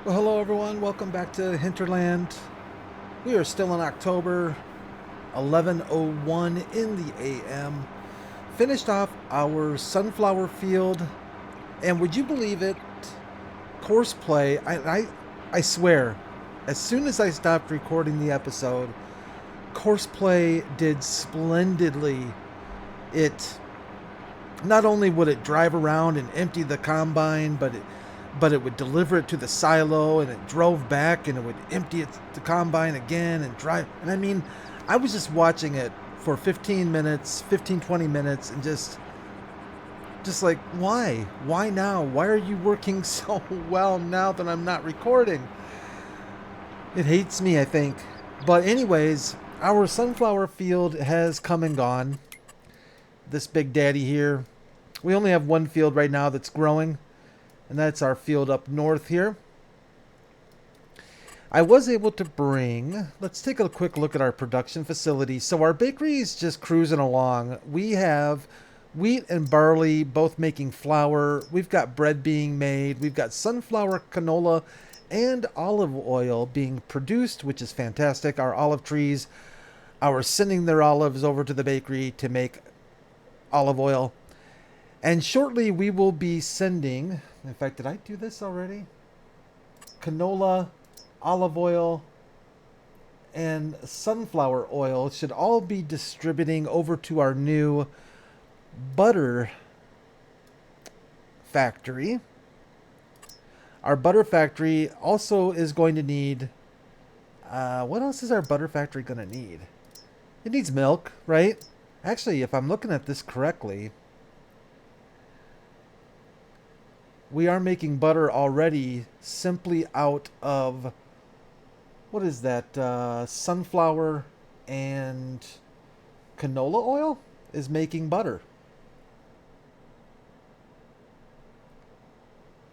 Well, hello everyone. Welcome back to Hinterland. We are still in October, 11:01 in the AM. Finished off our sunflower field, and would you believe it? Courseplay. I swear, as soon as I stopped recording the episode, Courseplay did splendidly. It not only would it drive around and empty the combine, but it would deliver it to the silo, and it drove back and it would empty it the combine again and drive. And I mean, I was just watching it for 15 minutes, 15 20 minutes, and just like, why now? Why are you working so well now that I'm not recording? It hates me, I think. But anyways, our sunflower field has come and gone. This big daddy here. We only have one field right now that's growing, and that's our field up north here. I was able to bring, let's take a quick look at our production facility. So our bakery is just cruising along. We have wheat and barley both making flour. We've got bread being made. We've got sunflower, canola, and olive oil being produced, which is fantastic. Our olive trees are sending their olives over to the bakery to make olive oil. And shortly we will be sending, in fact, did I do this already? Canola, olive oil, and sunflower oil should all be distributing over to our new butter factory. Our butter factory also is going to need, what else is our butter factory going to need? It needs milk, right? Actually, if I'm looking at this correctly, we are making butter already simply out of, what is that, sunflower and canola oil is making butter.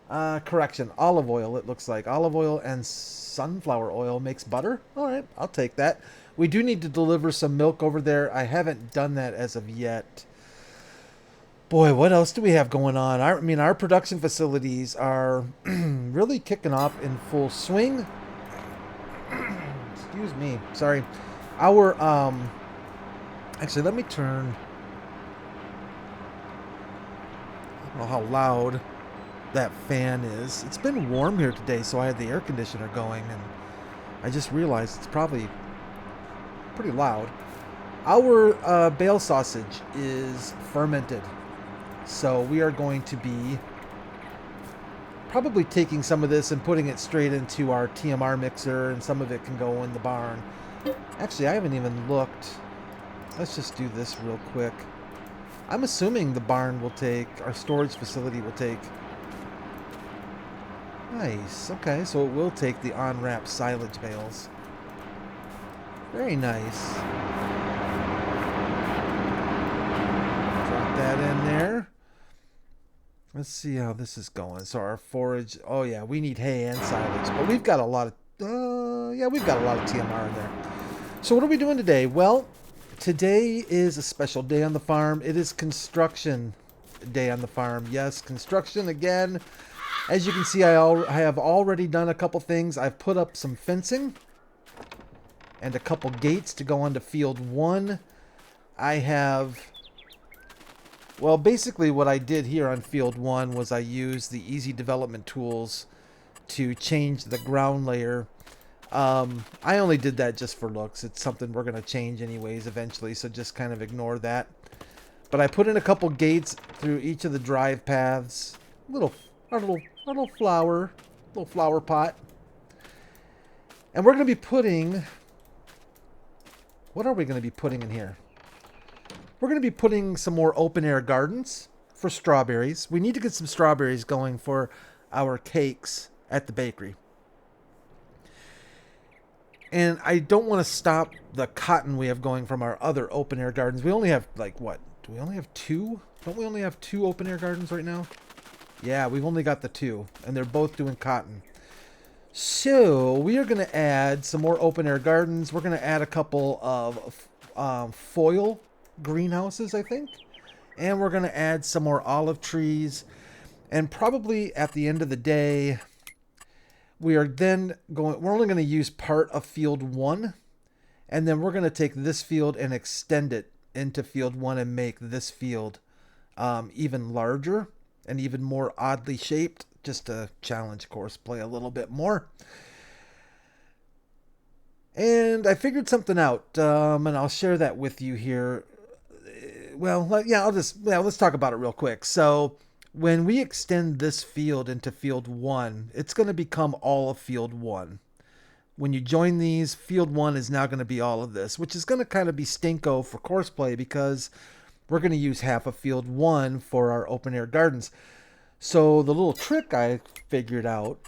Correction, olive oil, it looks like. Olive oil and sunflower oil makes butter. All right, I'll take that. We do need to deliver some milk over there. I haven't done that as of yet. Boy, what else do we have going on? I mean, our production facilities are really kicking off in full swing. Excuse me. Sorry. Our, actually, let me turn. I don't know how loud that fan is. It's been warm here today, so I had the air conditioner going, and I just realized it's probably pretty loud. Our bale sausage is fermented. So we are going to be probably taking some of this and putting it straight into our TMR mixer, and some of it can go in the barn. Actually, I haven't even looked. Let's just do this real quick. I'm assuming the barn will take, our storage facility will take. Nice. Okay, so it will take the on-ramp silage bales. Very nice. Drop that in there. Let's see how this is going. So our forage, oh yeah, we need hay and silage, but we've got a lot of, we've got a lot of TMR in there. So what are we doing today? Well, today is a special day on the farm. It is construction day on the farm. Yes, construction again. As you can see, I have already done a couple things. I've put up some fencing and a couple gates to go onto field 1. I have, well, basically what I did here on field 1 was I used the easy development tools to change the ground layer. I only did that just for looks. It's something we're going to change anyways eventually, so just kind of ignore that. But I put in a couple gates through each of the drive paths. Our little flower pot. And we're going to be putting, what are we going to be putting in here? We're going to be putting some more open air gardens for strawberries. We need to get some strawberries going for our cakes at the bakery. And I don't want to stop the cotton we have going from our other open air gardens. We only have, like, what? Do we only have 2? Don't we only have 2 open air gardens right now? Yeah, we've only got the 2, and they're both doing cotton. So we are going to add some more open air gardens. We're going to add a couple of foil greenhouses, I think. And we're going to add some more olive trees. And probably at the end of the day, We are then going, we're only going to use part of field 1, and then we're going to take this field and extend it into field 1 and make this field even larger and even more oddly shaped, just to challenge Courseplay a little bit more. And I figured something out, and I'll share that with you here. Well, yeah, let's talk about it real quick. So when we extend this field into field 1, it's going to become all of field 1. When you join these, field 1 is now going to be all of this, which is going to kind of be stinko for Courseplay because we're going to use half of field 1 for our open air gardens. So the little trick I figured out,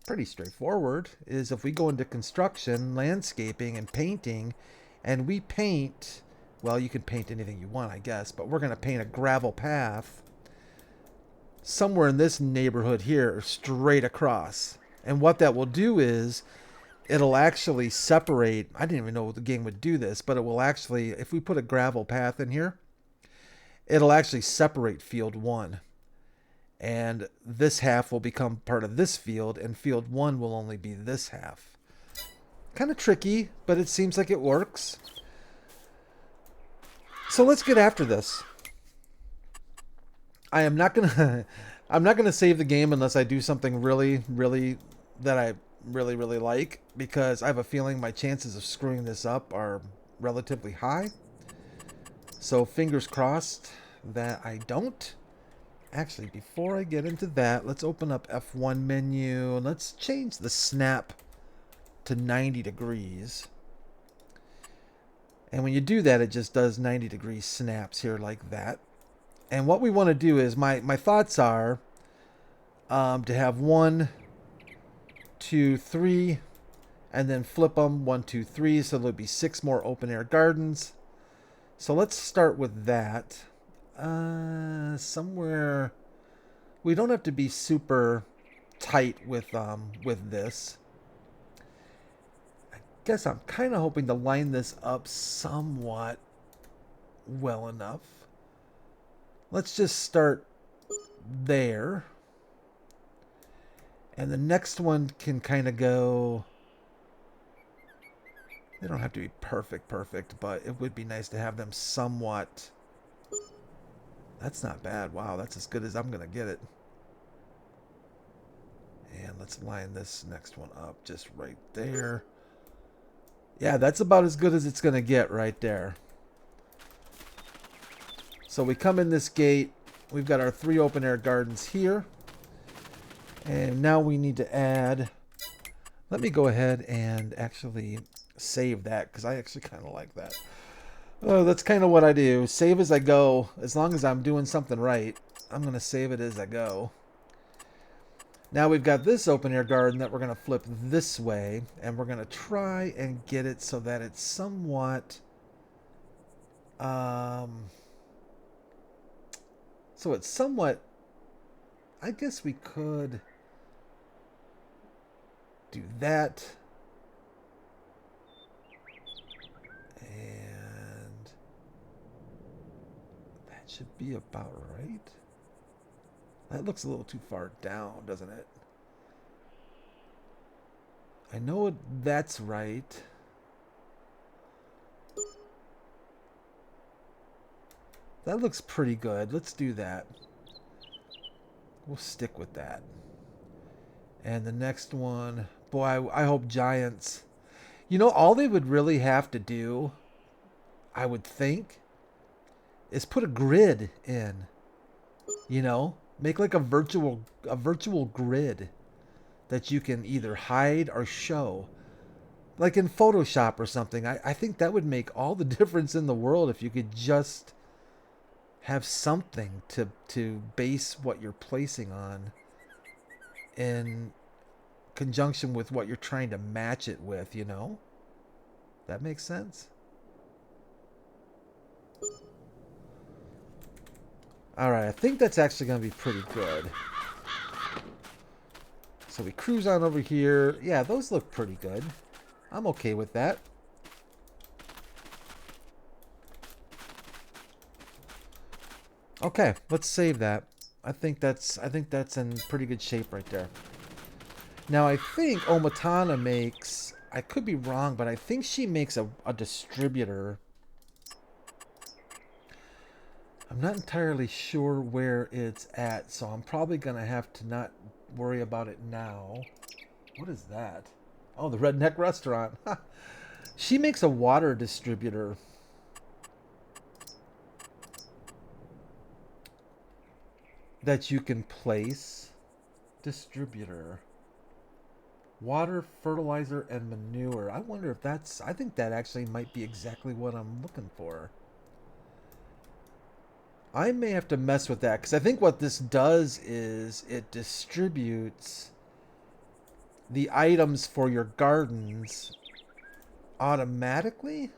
pretty straightforward, is if we go into construction, landscaping, and painting, and we paint, well, you can paint anything you want, I guess, but we're going to paint a gravel path somewhere in this neighborhood here, straight across. And what that will do is it'll actually separate. I didn't even know the game would do this, but it will actually, if we put a gravel path in here, it'll actually separate field 1. And this half will become part of this field, and field 1 will only be this half. Kind of tricky, but it seems like it works. So let's get after this. I'm not gonna save the game unless I do something really that I really like, because I have a feeling my chances of screwing this up are relatively high. So fingers crossed that I don't. Actually, before I get into that, let's open up F1 menu. Let's change the snap to 90 degrees. And when you do that, it just does 90-degree snaps here like that. And what we want to do is, my thoughts are to have 1, 2, 3, and then flip them 1, 2, 3, so there'll be 6 more open air gardens. So let's start with that. Somewhere, we don't have to be super tight with this. I guess I'm kind of hoping to line this up somewhat well enough. Let's just start there. And the next one can kind of go, they don't have to be perfect, but it would be nice to have them somewhat. That's not bad. Wow, that's as good as I'm going to get it. And let's line this next one up just right there. Yeah, that's about as good as it's going to get right there. So we come in this gate. We've got our 3 open air gardens here. And now we need to add... Let me go ahead and actually save that, because I actually kind of like that. Oh, that's kind of what I do. Save as I go. As long as I'm doing something right, I'm going to save it as I go. Now we've got this open air garden that we're going to flip this way, and we're going to try and get it so that it's somewhat... so it's somewhat... I guess we could do that. And that should be about right. That looks a little too far down, doesn't it? I know that's right. That looks pretty good. Let's do that. We'll stick with that. And the next one, boy, I hope Giants. You know, all they would really have to do, I would think, is put a grid in. You know, make like a virtual grid that you can either hide or show, like in Photoshop or something. I think that would make all the difference in the world if you could just have something to base what you're placing on in conjunction with what you're trying to match it with, you know? That makes sense? Alright, I think that's actually going to be pretty good. So we cruise on over here. Yeah, those look pretty good. I'm okay with that. Okay, let's save that. I think that's in pretty good shape right there. Now, I think Omatana makes... I could be wrong, but I think she makes a distributor. I'm not entirely sure where it's at, so I'm probably going to have to not worry about it now. What is that? Oh, the Redneck Restaurant. She makes a water distributor. That you can place. Distributor. Water, fertilizer, and manure. I wonder if that's... I think that actually might be exactly what I'm looking for. I may have to mess with that, because I think what this does is it distributes the items for your gardens automatically,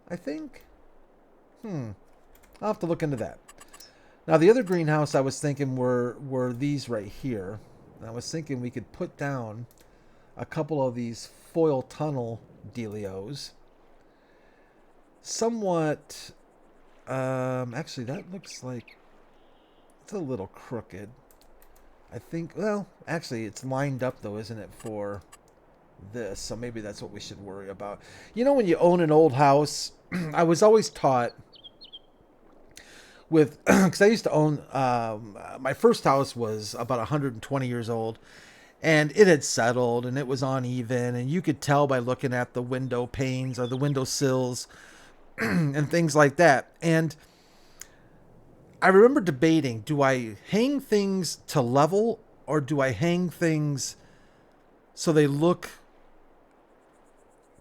I think. I'll have to look into that. Now, the other greenhouse I was thinking were these right here. I was thinking we could put down a couple of these foil tunnel dealios. Somewhat... actually, that looks like it's a little crooked. I think, well, actually, it's lined up, though, isn't it, for this? So maybe that's what we should worry about. You know, when you own an old house, I was always taught with, because I used to own, my first house was about 120 years old, and it had settled, and it was uneven, and you could tell by looking at the window panes or the window sills and things like that. And I remember debating, do I hang things to level, or do I hang things so they look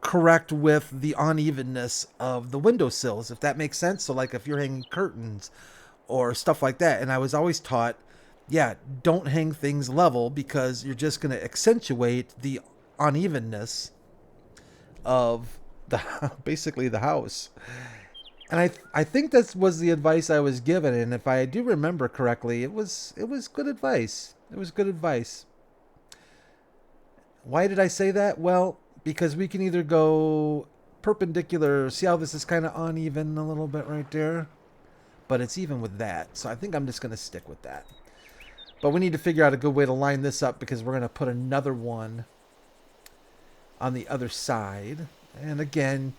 correct with the unevenness of the windowsills, if that makes sense? So like if you're hanging curtains or stuff like that. And I was always taught, yeah, don't hang things level, because you're just going to accentuate the unevenness of the basically the house. And I think that was the advice I was given, and if I do remember correctly, it was good advice. It was good advice. Why did I say that? Well, because we can either go perpendicular. See how this is kind of uneven a little bit right there? But it's even with that. So I think I'm just going to stick with that. But we need to figure out a good way to line this up, because we're going to put another one on the other side. And again,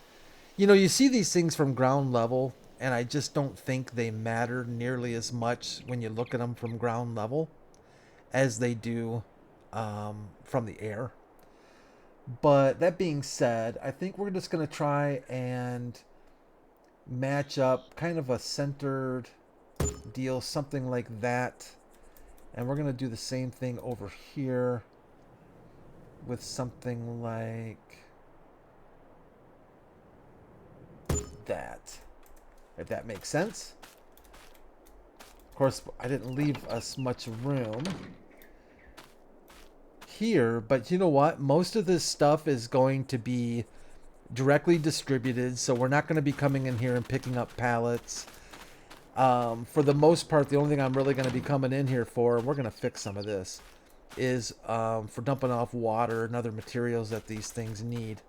you know, you see these things from ground level, and I just don't think they matter nearly as much when you look at them from ground level as they do from the air. But that being said, I think we're just going to try and match up kind of a centered deal, something like that. And we're going to do the same thing over here with something like that, if that makes sense. Of course, I didn't leave us much room here, but you know what? Most of this stuff is going to be directly distributed, so we're not going to be coming in here and picking up pallets. For the most part, the only thing I'm really going to be coming in here for, and we're going to fix some of this, is for dumping off water and other materials that these things need.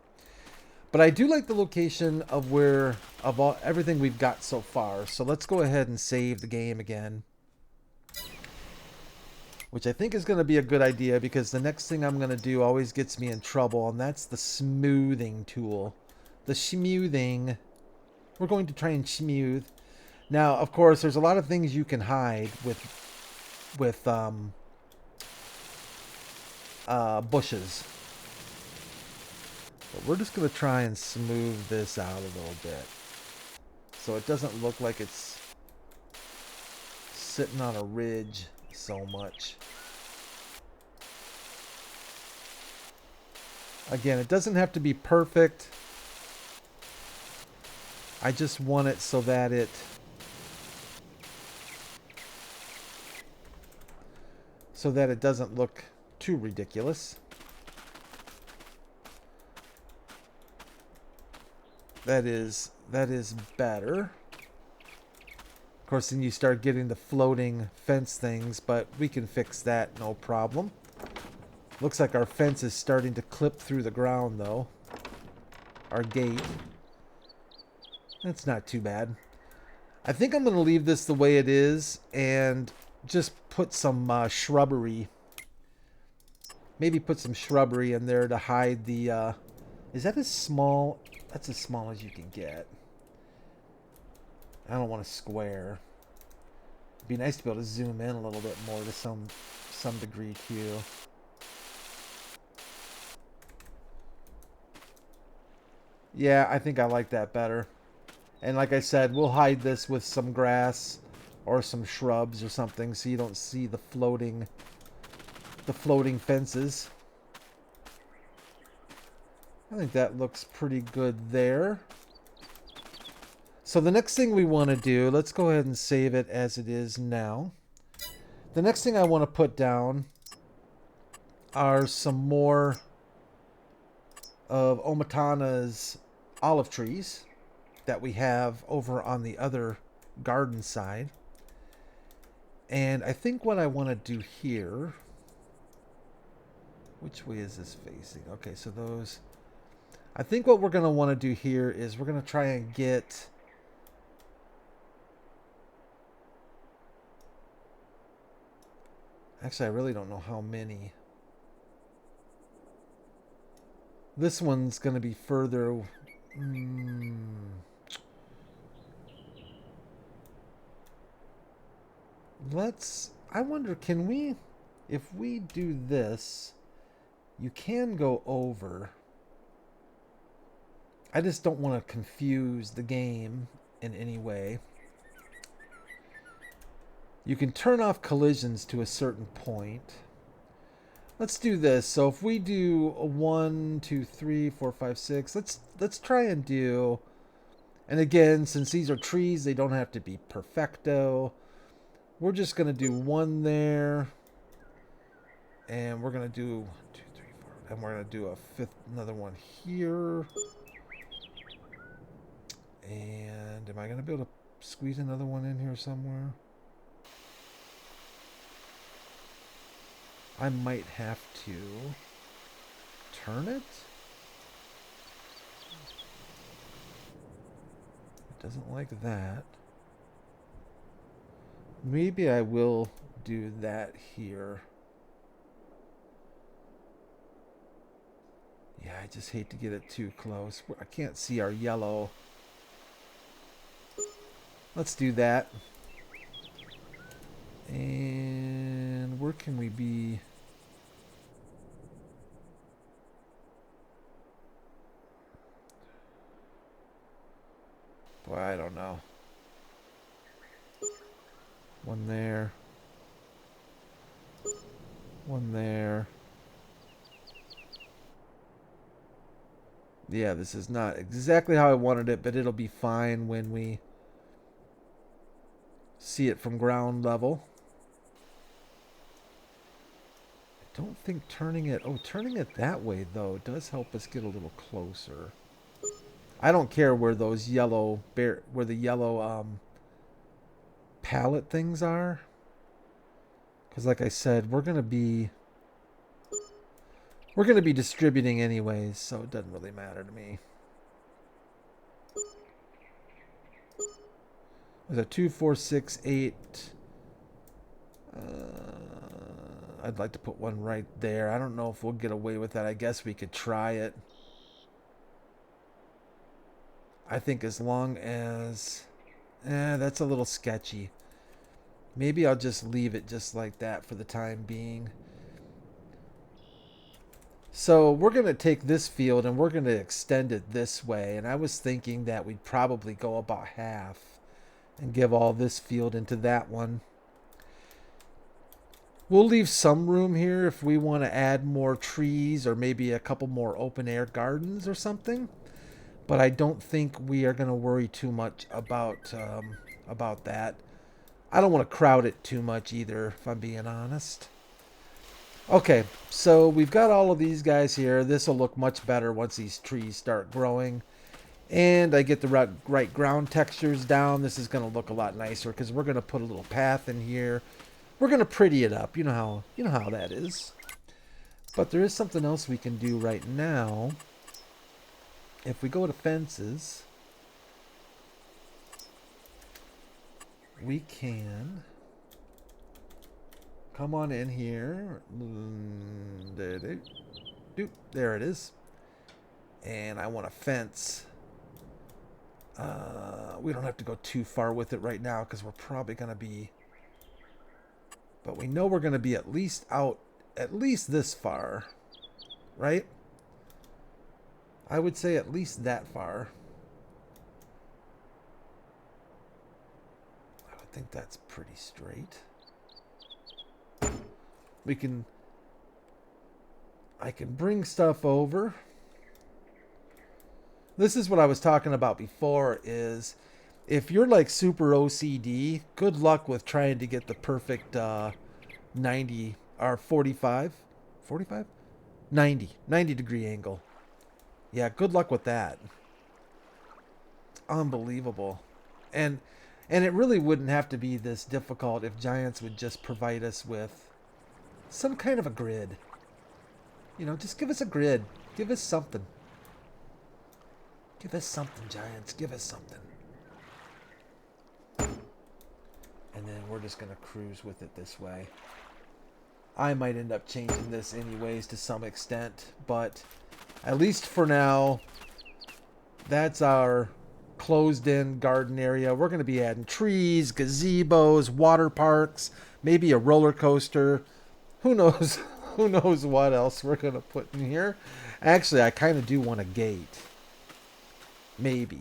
But I do like the location of everything we've got so far. So let's go ahead and save the game again, which I think is going to be a good idea, because the next thing I'm going to do always gets me in trouble, and that's the smoothing tool. The smoothing. We're going to try and smooth. Now, of course, there's a lot of things you can hide with bushes. But we're just going to try and smooth this out a little bit, so it doesn't look like it's sitting on a ridge so much. Again, it doesn't have to be perfect. I just want it so that it doesn't look too ridiculous. That is better. Of course, then you start getting the floating fence things, but we can fix that, no problem. Looks like our fence is starting to clip through the ground, though. Our gate. That's not too bad. I think I'm going to leave this the way it is and just put some shrubbery Maybe put some shrubbery in there to hide the... is that as small? That's as small as you can get. I don't want a square. It'd be nice to be able to zoom in a little bit more to some degree too. Yeah, I think I like that better. And like I said, we'll hide this with some grass or some shrubs or something so you don't see the floating fences. I think that looks pretty good there. So the next thing we want to do, let's go ahead and save it as it is now. The next thing I want to put down are some more of Omatana's olive trees that we have over on the other garden side. And I think what I want to do here... Which way is this facing? Okay, so those... I think what we're going to want to do here is we're going to try and get... Actually, I really don't know how many. This one's going to be further... I wonder, can we... If we do this, you can go over... I just don't want to confuse the game in any way. You can turn off collisions to a certain point. Let's do this. So if we do a 1, 2, 3, 4, 5, 6, let's try and do... And again, since these are trees, they don't have to be perfecto. We're just going to do one there. And we're going to do 1, 2, 3, 4. And we're going to do another one here. And am I going to be able to squeeze another one in here somewhere? I might have to turn it. It doesn't like that. Maybe I will do that here. Yeah, I just hate to get it too close. I can't see our yellow. Let's do that. And where can we be? Boy, I don't know. One there. One there. Yeah, this is not exactly how I wanted it, but it'll be fine when we see it from ground level. I don't think turning it... Oh, turning it that way, though, does help us get a little closer. I don't care where those yellow... where the yellow palette things are. Because like I said, we're going to be... We're going to be distributing anyways, so it doesn't really matter to me. There's a 2, 4, 6, 8. I'd like to put one right there. I don't know if we'll get away with that. I guess we could try it. I think as long as... that's a little sketchy. Maybe I'll just leave it just like that for the time being. So we're going to take this field and we're going to extend it this way. And I was thinking that we'd probably go about half and give all this field into that one. We'll leave some room here if we want to add more trees or maybe a couple more open air gardens or something. But I don't think we are going to worry too much about that. I don't want to crowd it too much either, if I'm being honest. Okay, so we've got all of these guys here. This will look much better once these trees start growing. And I get the right ground textures down. This is going to look a lot nicer because we're going to put a little path in here. We're going to pretty it up. You know how that is. But there is something else we can do right now. If we go to fences, we can come on in here. There it is. And I want a fence. We don't have to go too far with it right now because we're probably going to be... But we know we're going to be at least out, at least this far. Right? I would say at least that far. I would think that's pretty straight. I can bring stuff over. This is what I was talking about before, is if you're like super OCD, good luck with trying to get the perfect 90 or 45 90 degree angle. Yeah, good luck with that. It's unbelievable. And it really wouldn't have to be this difficult if Giants would just provide us with some kind of a grid. You know, just give us a grid. Give us something. Give us something, Giants. Give us something. And then we're just going to cruise with it this way. I might end up changing this anyways to some extent, but at least for now, that's our closed-in garden area. We're going to be adding trees, gazebos, water parks, maybe a roller coaster. Who knows? Who knows what else we're going to put in here? Actually, I kind of do want a gate. Maybe.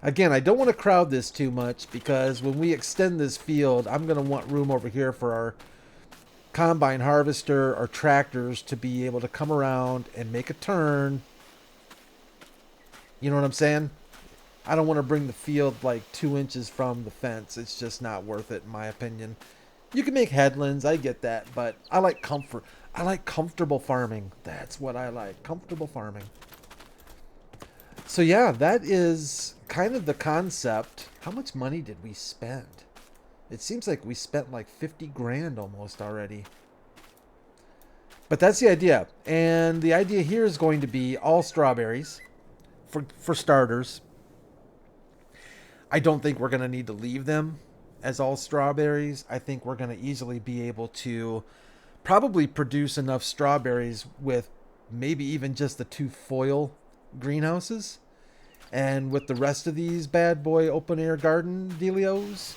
Again, I don't want to crowd this too much because when we extend this field, I'm going to want room over here for our combine harvester or tractors to be able to come around and make a turn. You know what I'm saying? I don't want to bring the field like 2 inches from the fence. It's just not worth it in my opinion. You can make headlands, I get that, but I like comfort. I like comfortable farming. That's what I like, comfortable farming. So yeah, that is kind of the concept. How much money did we spend? It seems like we spent like 50 grand almost already. But that's the idea. And the idea here is going to be all strawberries for starters. I don't think we're going to need to leave them as all strawberries. I think we're going to easily be able to probably produce enough strawberries with maybe even just the 2 foil greenhouses. And with the rest of these bad boy open air garden dealios,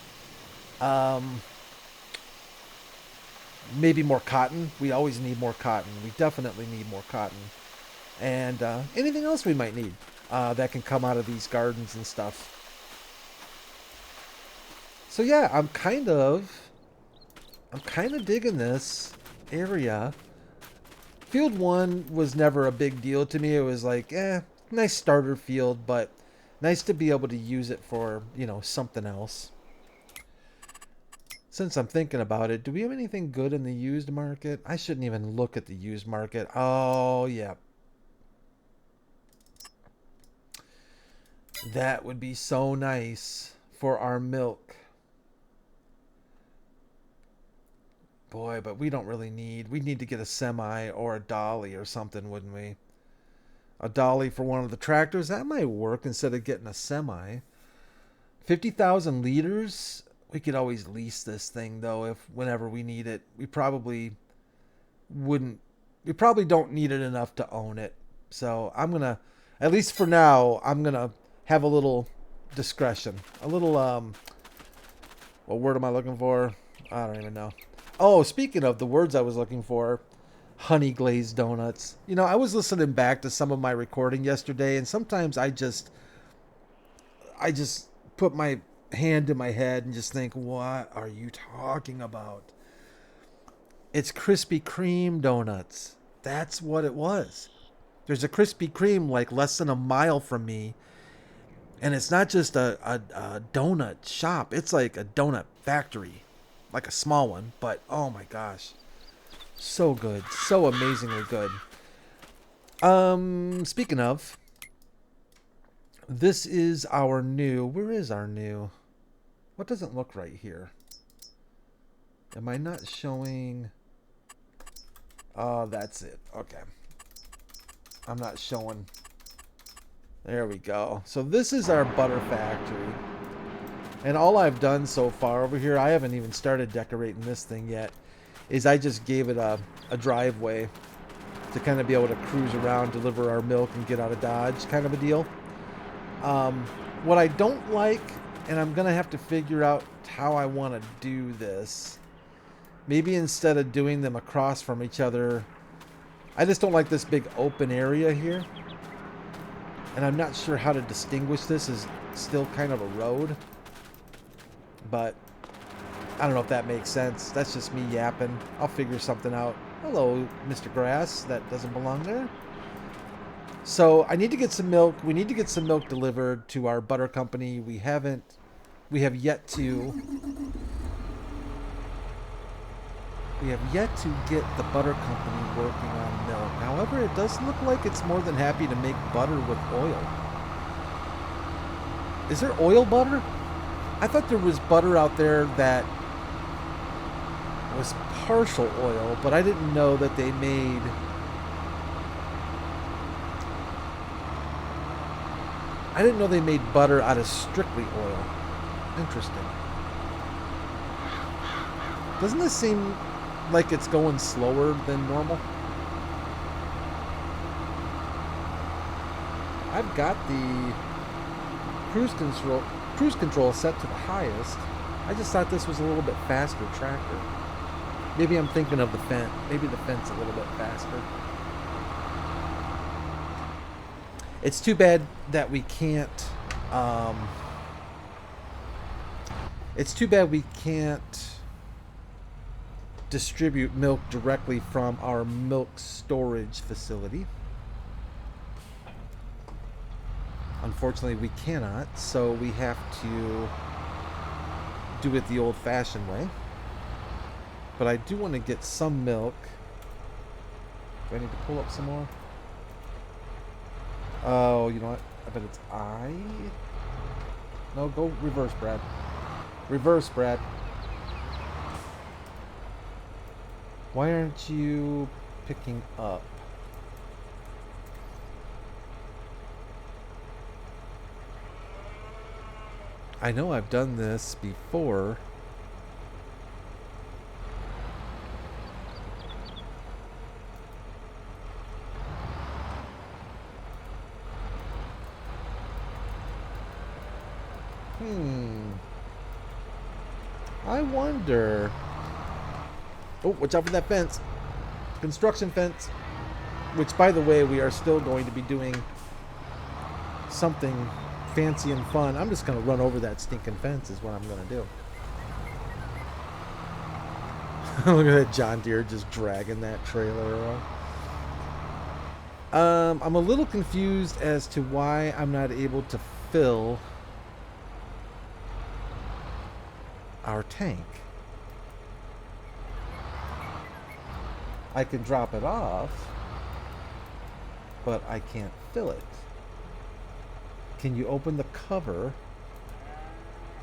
maybe more cotton. We always need more cotton. We definitely need more cotton. And anything else we might need that can come out of these gardens and stuff. So yeah, I'm kind of digging this area. Field 1 was never a big deal to me. It was like, nice starter field, but nice to be able to use it for, you know, something else. Since I'm thinking about it, do we have anything good in the used market? I shouldn't even look at the used market. Oh, yeah. That would be so nice for our milk. Boy, but we don't really need... We'd need to get a semi or a dolly or something, wouldn't we? A dolly for one of the tractors? That might work instead of getting a semi. 50,000 liters? We could always lease this thing, though, whenever we need it. We probably wouldn't... We probably don't need it enough to own it. So I'm going to... At least for now, I'm going to have a little discretion. A little... What word am I looking for? I don't even know. Oh, speaking of the words I was looking for, honey glazed donuts. You know, I was listening back to some of my recording yesterday, and sometimes I just put my hand to my head and just think, what are you talking about? It's Krispy Kreme donuts. That's what it was. There's a Krispy Kreme like less than a mile from me, and it's not just a donut shop. It's like a donut factory. Like a small one, but oh my gosh. So good. So amazingly good. Speaking of, this is our new... Where is our new? What doesn't look right here? Am I not showing... Oh, that's it. Okay. I'm not showing... There we go. So this is our butter factory. And all I've done so far over here, I haven't even started decorating this thing yet, is I just gave it a driveway to kind of be able to cruise around, deliver our milk, and get out of Dodge, kind of a deal. What I don't like, and I'm going to have to figure out how I want to do this. Maybe instead of doing them across from each other, I just don't like this big open area here. And I'm not sure how to distinguish this as still kind of a road. But I don't know if that makes sense. That's just me yapping. I'll figure something out. Hello, Mr. Grass. That doesn't belong there. So I need to get some milk. We need to get some milk delivered to our butter company. We have yet to get the butter company working on milk. However, it does look like it's more than happy to make butter with oil. Is there oil butter? I thought there was butter out there that was partial oil, but I didn't know that they made... I didn't know they made butter out of strictly oil. Interesting. Doesn't this seem like it's going slower than normal? I've got the cruise control set to the highest. I just thought this was a little bit faster tracker. Maybe I'm thinking of the Fent. Maybe the Fent's a little bit faster. It's too bad that we can't distribute milk directly from our milk storage facility. Unfortunately, we cannot, so we have to do it the old-fashioned way. But I do want to get some milk. Do I need to pull up some more? Oh, you know what? I bet it's I. No, go reverse, Brad. Reverse, Brad. Why aren't you picking up? I know I've done this before. I wonder. Oh, watch out for that fence. Construction fence. Which, by the way, we are still going to be doing something fancy and fun. I'm just going to run over that stinking fence is what I'm going to do. Look at that John Deere just dragging that trailer around. I'm a little confused as to why I'm not able to fill our tank. I can drop it off, but I can't fill it. Can you open the cover?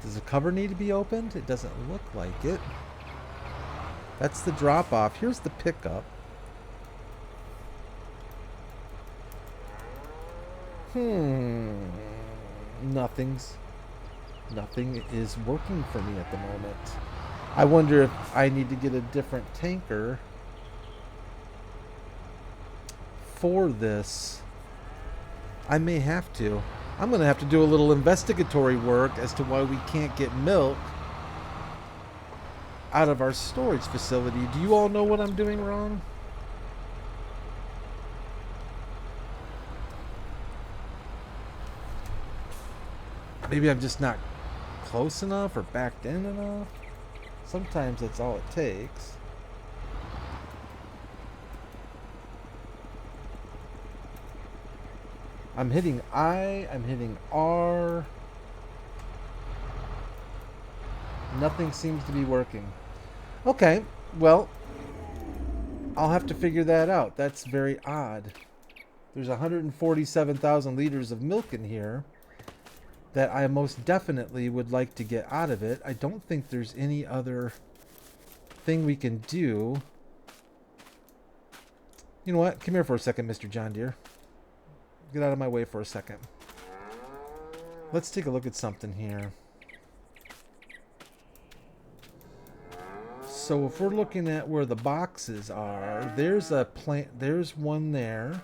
Does the cover need to be opened? It doesn't look like it. That's the drop off. Here's the pickup. Nothing is working for me at the moment. I wonder if I need to get a different tanker for this. I may have to. I'm going to have to do a little investigatory work as to why we can't get milk out of our storage facility. Do you all know what I'm doing wrong? Maybe I'm just not close enough or backed in enough. Sometimes that's all it takes. I'm hitting I, I'm hitting R. Nothing seems to be working. Okay, well, I'll have to figure that out. That's very odd. There's 147,000 liters of milk in here that I most definitely would like to get out of it. I don't think there's any other thing we can do. You know what? Come here for a second, Mr. John Deere. Get out of my way for a second. Let's take a look at something here. So if we're looking at where the boxes are, there's a plant. There's one there.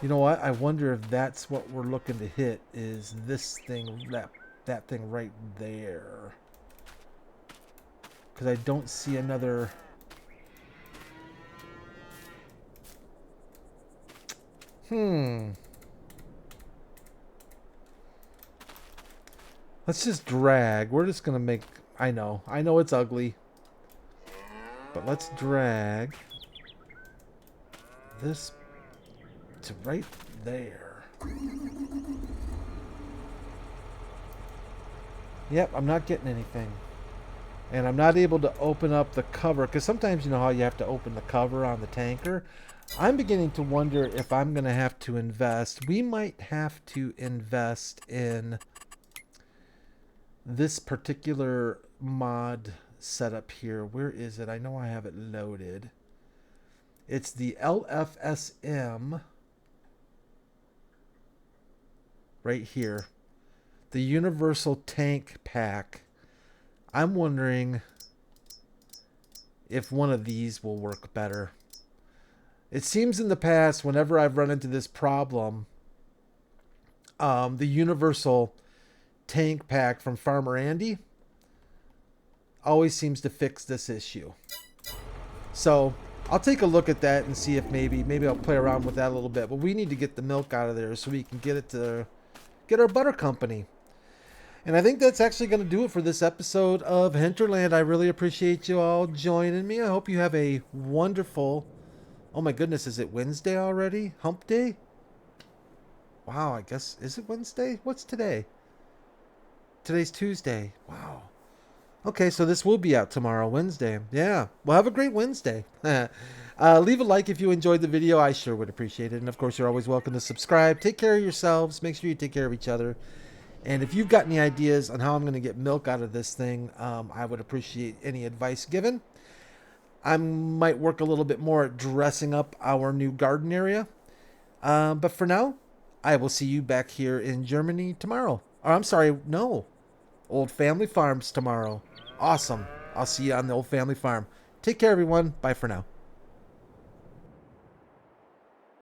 You know what? I wonder if that's what we're looking to hit. Is this thing, that thing right there? Because I don't see another. Let's just drag. We're just gonna make. I know it's ugly, but let's drag this to right there. Yep, I'm not getting anything. And I'm not able to open up the cover, because sometimes you know how you have to open the cover on the tanker. I'm beginning to wonder if I'm going to have to invest. We might have to invest in this particular mod setup here. Where is it? I know I have it loaded. It's the LFSM right here. The Universal Tank Pack. I'm wondering if one of these will work better. It seems in the past, whenever I've run into this problem, the Universal Tank Pack from Farmer Andy always seems to fix this issue. So I'll take a look at that and see if maybe I'll play around with that a little bit. But we need to get the milk out of there so we can get our butter company. And I think that's actually going to do it for this episode of Hinterland. I really appreciate you all joining me. I hope you have a wonderful... Oh my goodness, is it Wednesday already? Hump day? Wow, I guess... Is it Wednesday? What's today? Today's Tuesday. Wow. Okay, so this will be out tomorrow, Wednesday. Yeah, well, have a great Wednesday. Leave a like if you enjoyed the video. I sure would appreciate it. And, of course, you're always welcome to subscribe. Take care of yourselves. Make sure you take care of each other. And if you've got any ideas on how I'm going to get milk out of this thing, I would appreciate any advice given. I might work a little bit more at dressing up our new garden area. But for now, I will see you back here in Germany tomorrow. Or I'm sorry, no. Old Family Farms tomorrow. Awesome. I'll see you on the Old Family Farm. Take care, everyone. Bye for now.